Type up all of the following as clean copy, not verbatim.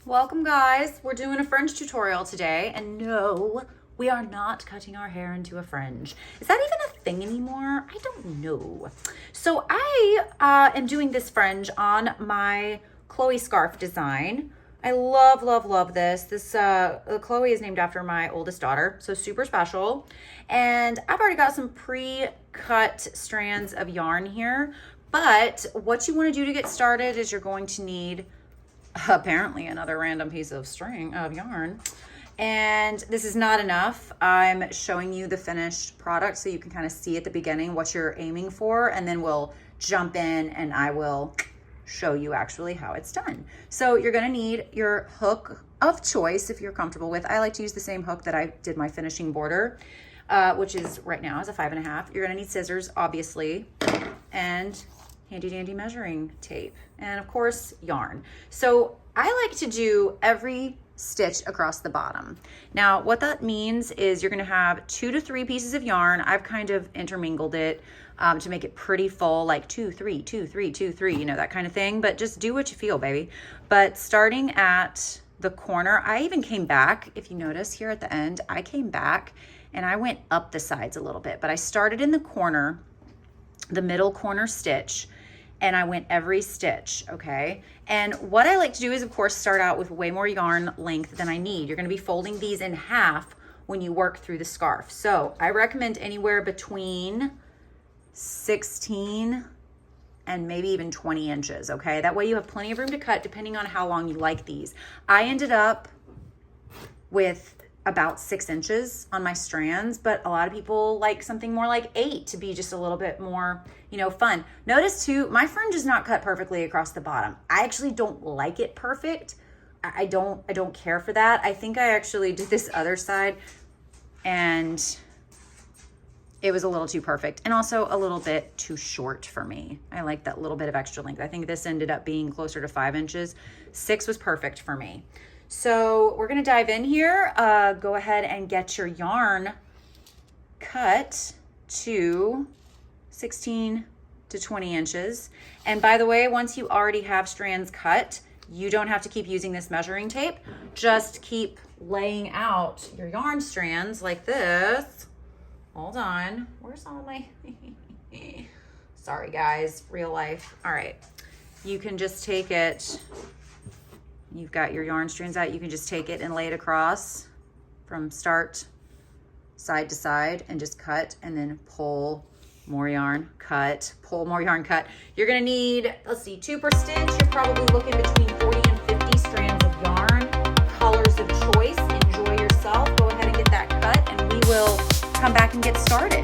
Welcome guys, we're doing a fringe tutorial today, and no, we are not cutting our hair into a fringe. Is that even a thing anymore? I don't know. So I am doing this fringe on my Chloe scarf design. I love, love, love this. This Chloe is named after my oldest daughter, so super special. And I've already got some pre-cut strands of yarn here, but what you want to do to get started is you're going to need apparently another random piece of string of yarn, and this is not enough. I'm showing you the finished product so you can kind of see at the beginning what you're aiming for, and then we'll jump in and I will show you actually how it's done. So you're going to need your hook of choice if you're comfortable with. I like to use the same hook that I did my finishing border, which is right now is a 5.5. You're going to need scissors, obviously, and handy dandy measuring tape, and of course yarn. So I like to do every stitch across the bottom. Now what that means is you're going to have 2 to 3 pieces of yarn. I've kind of intermingled it to make it pretty full, like 2 3 2 3 2 3, you know, that kind of thing, but just do what you feel, baby. But starting at the corner, I even came back. If you notice here at the end, I came back and I went up the sides a little bit, but I started in the corner, the middle corner stitch, and I went every stitch, okay? And what I like to do is, of course, start out with way more yarn length than I need. You're gonna be folding these in half when you work through the scarf. So I recommend anywhere between 16 and maybe even 20 inches, okay? That way you have plenty of room to cut depending on how long you like these. I ended up with about 6 inches on my strands, but a lot of people like something more like 8 to be just a little bit more, you know, fun. Notice too, my fringe is not cut perfectly across the bottom. I actually don't like it perfect. I don't care for that. I think I actually did this other side and it was a little too perfect and also a little bit too short for me. I like that little bit of extra length. I think this ended up being closer to 5 inches. 6 was perfect for me. So we're gonna dive in here. Go ahead and get your yarn cut to 16 to 20 inches. And by the way, once you already have strands cut, you don't have to keep using this measuring tape. Just keep laying out your yarn strands like this. Hold on, where's all my, sorry guys, real life. All right, you can just take it. You've got your yarn strands out. You can just take it and lay it across from start side to side and just cut, and then pull more yarn, cut, pull more yarn, cut. You're gonna need, let's see, 2 per stitch. You're probably looking between 40 and 50 strands of yarn, colors of choice. Enjoy yourself. Go ahead and get that cut, and we will come back and get started.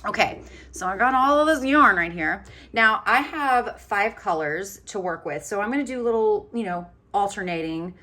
Okay, so I got all of this yarn right here. Now I have 5 colors to work with, so I'm gonna do little, you know, alternating.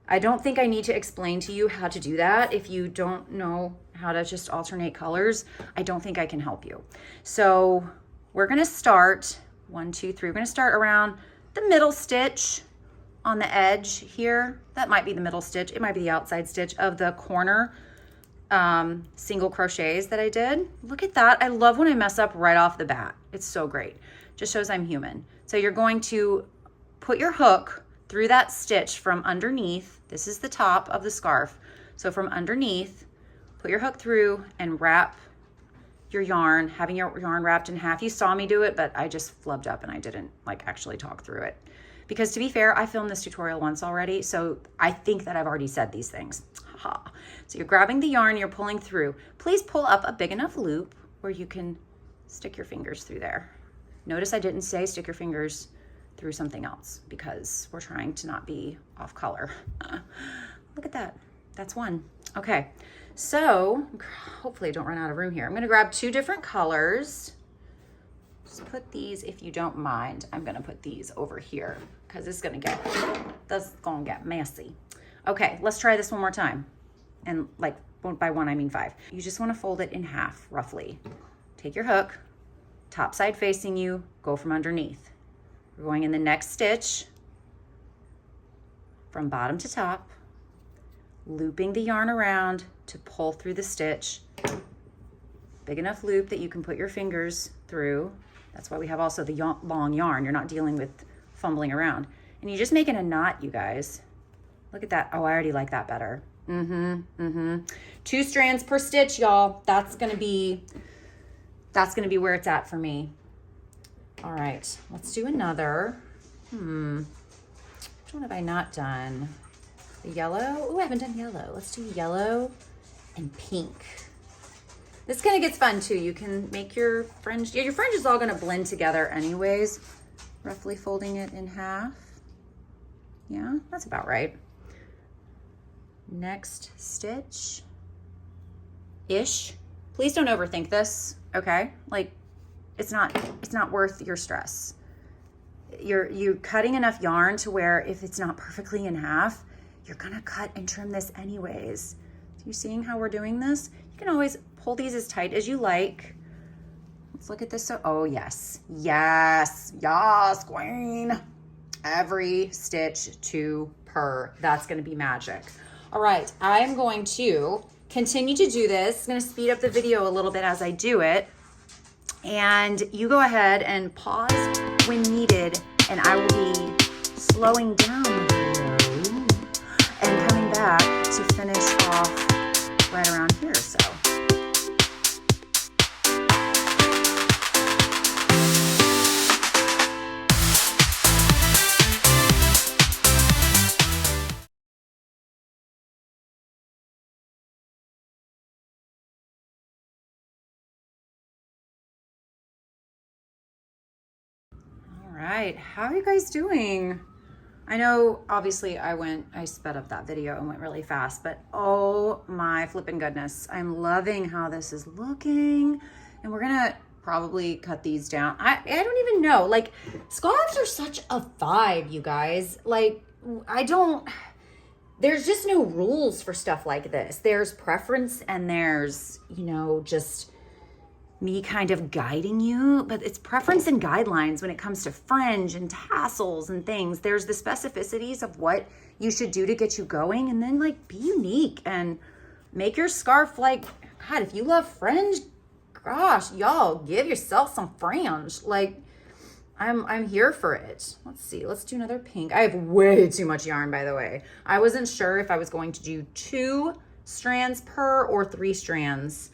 I don't think I need to explain to you how to do that. If you don't know how to just alternate colors, I don't think I can help you. So we're gonna start 1 2 3. We're gonna start around the middle stitch on the edge here. That might be the middle stitch. It might be the outside stitch of the corner single crochets that I did. Look at that. I love when I mess up right off the bat. It's so great. Just shows I'm human. So you're going to put your hook through that stitch from underneath. This is the top of the scarf. So from underneath, put your hook through and wrap your yarn, having your yarn wrapped in half. You saw me do it, but I just flubbed up and I didn't like actually talk through it. Because to be fair, I filmed this tutorial once already, so I think that I've already said these things. Ha. So you're grabbing the yarn, you're pulling through. Please pull up a big enough loop where you can stick your fingers through there. Notice I didn't say stick your fingers through something else because we're trying to not be off color. Look at that. That's one. Okay, so hopefully I don't run out of room here. I'm gonna grab 2 different colors. Just put these, if you don't mind, I'm gonna put these over here because that's gonna get messy. Okay, let's try this one more time. And like by 1, I mean 5. You just wanna fold it in half, roughly. Take your hook, top side facing you, go from underneath. We're going in the next stitch, from bottom to top, looping the yarn around to pull through the stitch. Big enough loop that you can put your fingers through. That's why we have also the long yarn. You're not dealing with fumbling around. And you're just making a knot, you guys. Look at that. Oh, I already like that better. 2 strands per stitch, y'all. That's gonna be where it's at for me. All right, let's do another. Which one have I not done? The yellow. Oh, I haven't done yellow. Let's do yellow and pink. This kind of gets fun too. You can make your fringe. Yeah, your fringe is all gonna blend together anyways. Roughly folding it in half. Yeah, that's about right. Next stitch. Ish. Please don't overthink this, okay? Like, it's not worth your stress. You're cutting enough yarn to where if it's not perfectly in half, you're gonna cut and trim this anyways. So you seeing how we're doing this? You can always pull these as tight as you like. Let's look at this. So, oh yes, yes, yes, queen. Every stitch 2 per. That's gonna be magic. All right, I'm going to continue to do this. I'm gonna speed up the video a little bit as I do it. And you go ahead and pause when needed, and I will be slowing down the video and coming back to finish off right around here. So. All right, how are you guys doing? I know obviously I sped up that video and went really fast, but oh my flipping goodness. I'm loving how this is looking, and we're gonna probably cut these down. I don't even know, like scarves are such a vibe, you guys. Like there's just no rules for stuff like this. There's preference and there's, you know, just me kind of guiding you, but it's preference and guidelines when it comes to fringe and tassels and things. There's the specificities of what you should do to get you going, and then like be unique and make your scarf like, God, if you love fringe, gosh, y'all give yourself some fringe. Like I'm here for it. Let's see, let's do another pink. I have way too much yarn, by the way. I wasn't sure if I was going to do 2 strands per or 3 strands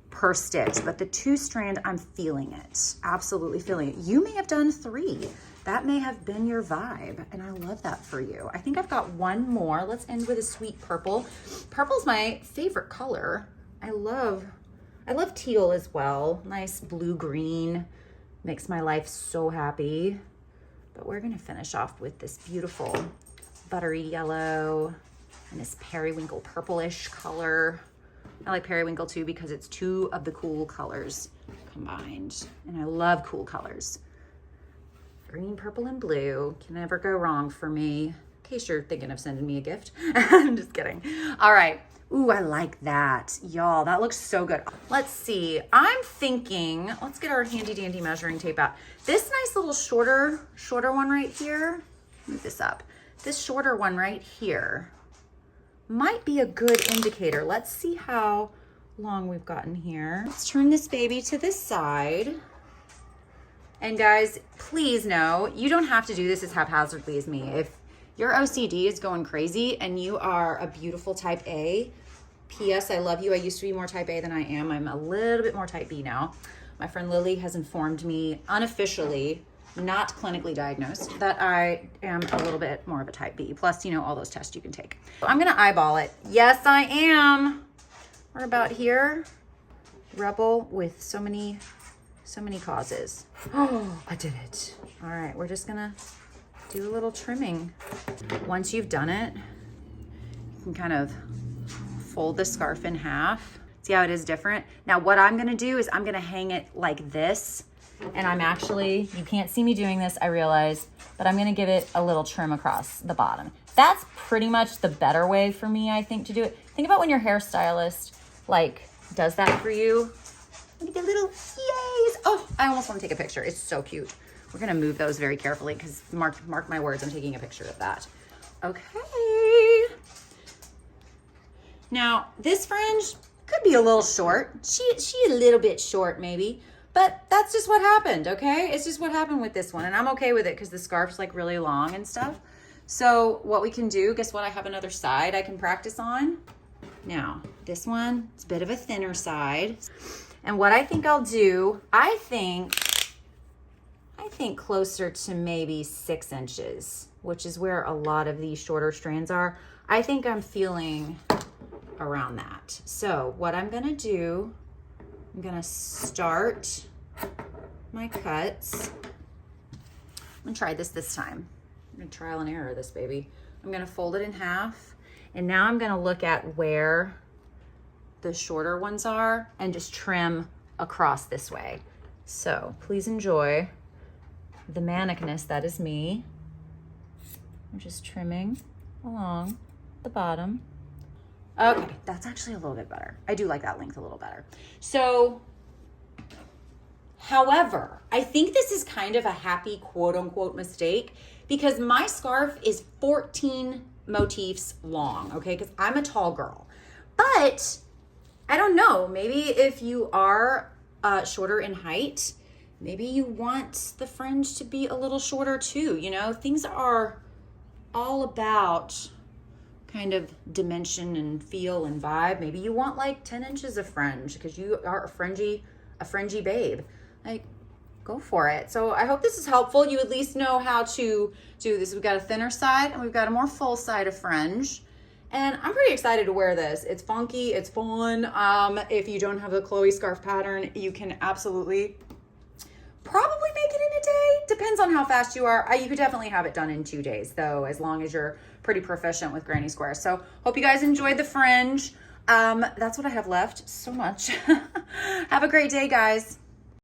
per stitch, but the 2 strand, I'm feeling it. Absolutely feeling it. You may have done 3. That may have been your vibe, and I love that for you. I think I've got one more. Let's end with a sweet purple. Purple's my favorite color. I love teal as well. Nice blue-green. Makes my life so happy. But we're gonna finish off with this beautiful buttery yellow and this periwinkle purplish color. I like periwinkle too because it's 2 of the cool colors combined, and I love cool colors. Green, purple, and blue can never go wrong for me. In case you're thinking of sending me a gift. I'm just kidding. All right. Ooh, I like that. Y'all, that looks so good. Let's see. I'm thinking, let's get our handy dandy measuring tape out. This nice little shorter one right here. Move this up. This shorter one right here might be a good indicator. Let's see how long we've gotten here. Let's turn this baby to this side. And guys, please know, you don't have to do this as haphazardly as me. If your OCD is going crazy and you are a beautiful type A, P.S. I love you. I used to be more type A than I am. I'm a little bit more type B now. My friend Lily has informed me unofficially, not clinically diagnosed, that I am a little bit more of a type B. Plus, you know, all those tests you can take. So I'm gonna eyeball it. Yes, I am. We're about here. Rebel with so many causes. Oh, I did it. All right, we're just gonna do a little trimming. Once you've done it, you can kind of fold the scarf in half. See how it is different? Now what I'm gonna do is I'm gonna hang it like this, and I'm actually, you can't see me doing this, I realize, but I'm gonna give it a little trim across the bottom. That's pretty much the better way for me, I think, to do it. Think about when your hairstylist like does that for you. Look at the little yays. Oh, I almost want to take a picture. It's so cute. We're gonna move those very carefully because mark my words, I'm taking a picture of that. Okay. Now, this fringe could be a little short. She a little bit short maybe, but that's just what happened, okay? It's just what happened with this one, and I'm okay with it because the scarf's like really long and stuff. So what we can do, guess what? I have another side I can practice on. Now, this one, it's a bit of a thinner side. And what I think I'll do, I think closer to maybe 6 inches, which is where a lot of these shorter strands are. I think I'm feeling around that. So what I'm gonna do, I'm gonna start my cuts. I'm gonna try this time. I'm gonna trial and error this baby. I'm gonna fold it in half, and now I'm gonna look at where the shorter ones are and just trim across this way. So please enjoy the manicness that is me. I'm just trimming along the bottom. Okay, that's actually a little bit better. I do like that length a little better. So, however, I think this is kind of a happy quote unquote mistake because my scarf is 14 motifs long, okay? Because I'm a tall girl. But I don't know, maybe if you are shorter in height, maybe you want the fringe to be a little shorter too, you know? Things are all about kind of dimension and feel and vibe. Maybe you want like 10 inches of fringe because you are a fringy babe. Like, go for it. So I hope this is helpful. You at least know how to do this. We've got a thinner side and we've got a more full side of fringe. And I'm pretty excited to wear this. It's funky, it's fun. If you don't have the Chloe scarf pattern, you can absolutely probably make it in a day. Depends on how fast you are. You could definitely have it done in 2 days though, as long as you're pretty proficient with granny squares. So hope you guys enjoyed the fringe. That's what I have left. So much. Have a great day, guys.